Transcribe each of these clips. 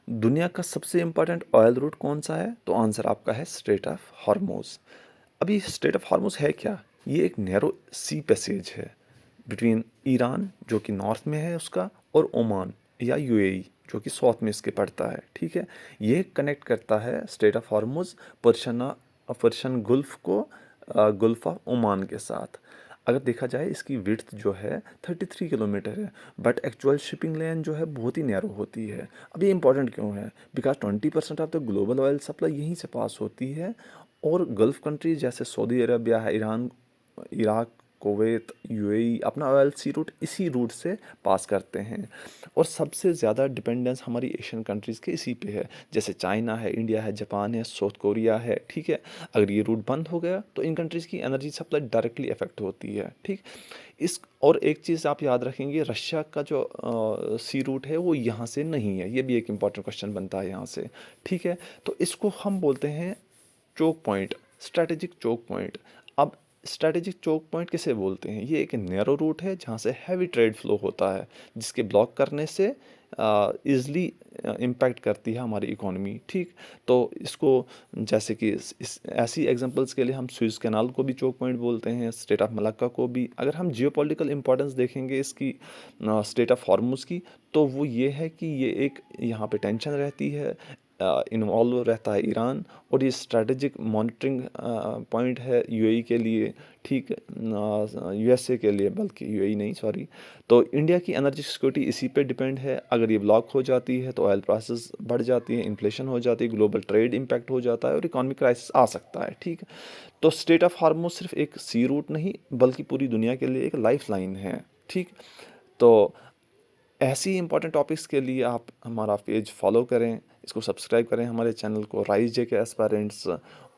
दुनिया का सबसे इम्पोर्टेंट ऑयल रूट कौन सा है? तो आंसर आपका है स्ट्रेट ऑफ हॉर्मोज। अभी स्ट्रेट ऑफ हॉर्मोज है क्या? ये एक नैरो सी पैसेज है बिटवीन ईरान जो कि नॉर्थ में है उसका, और ओमान या यूएई जो कि साउथ में इसके पड़ता है। ठीक है, ये कनेक्ट करता है straight of Hormuz Persian Gulf को गुल्फ ऑफ ओमान के साथ। अगर देखा जाए इसकी विड्थ जो है 33 किलोमीटर है, बट एक्चुअल शिपिंग लेन जो है बहुत ही नैरो होती है। अब ये इंपॉर्टेंट क्यों है? Because 20% of the global oil supply यहीं से पास होती है, और गल्फ़ कंट्रीज जैसे सऊदी अरबिया है, ईरान, इराक, कुवैत, यूएई अपना ऑयल सी रूट इसी रूट से पास करते हैं। और सबसे ज़्यादा डिपेंडेंस हमारी एशियन कंट्रीज़ के इसी पे है, जैसे चाइना है, इंडिया है, जापान है, साउथ कोरिया है। ठीक है, अगर ये रूट बंद हो गया तो इन कंट्रीज़ की एनर्जी सप्लाई डायरेक्टली अफेक्ट होती है। ठीक, इस और एक चीज़ आप याद रखेंगे, रशिया का जो सी रूट है वो यहाँ से नहीं है, ये भी एक इंपॉर्टेंट क्वेश्चन बनता है यहाँ से। ठीक है, तो इसको हम बोलते हैं choke point, strategic choke point. अब स्ट्रैटेजिक चोक पॉइंट किसे बोलते हैं? ये एक नैरो रूट है जहाँ से हैवी ट्रेड फ्लो होता है, जिसके ब्लॉक करने से ईज़िली इम्पैक्ट करती है हमारी इकोनॉमी। ठीक, तो इसको जैसे कि इस ऐसी एग्जांपल्स के लिए हम स्विस कैनाल को भी चोक पॉइंट बोलते हैं, स्ट्रेट ऑफ मलाक्का को भी। अगर हम जियोपॉलिटिकल इंपॉर्टेंस देखेंगे इसकी स्ट्रेट ऑफ हॉर्मुज़ की, तो वो ये है कि ये एक यहाँ पे टेंशन रहती है, इन्वॉल्व रहता है ईरान, और ये स्ट्रैटेजिक मॉनिटरिंग पॉइंट है यूएई के लिए। ठीक, यूएसए के लिए, बल्कि यूएई नहीं, सॉरी। तो इंडिया की एनर्जी सिक्योरिटी इसी पे डिपेंड है। अगर ये ब्लॉक हो जाती है तो ऑयल प्राइसेस बढ़ जाती है, इन्फ्लेशन हो जाती है, ग्लोबल ट्रेड इम्पैक्ट हो जाता है और इकोनॉमिक क्राइसिस आ सकता है। ठीक, तो स्ट्रेट ऑफ हार्मोज सिर्फ एक सी रूट नहीं बल्कि पूरी दुनिया के लिए एक लाइफ लाइन है। ठीक, तो ऐसी इंपॉर्टेंट टॉपिक्स के लिए आप हमारा पेज फॉलो करें, इसको सब्सक्राइब करें हमारे चैनल को, राइज जे के एस्पायरेंट्स।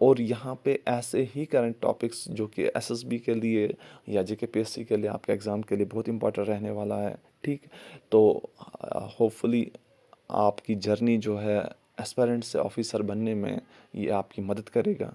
और यहाँ पे ऐसे ही करंट टॉपिक्स जो कि एसएसबी के लिए या जेके पीएससी के लिए, आपके एग्ज़ाम के लिए बहुत इंपॉर्टेंट रहने वाला है। ठीक, तो होपफुली आपकी जर्नी जो है एस्पायरेंट से ऑफिसर बनने में ये आपकी मदद करेगा।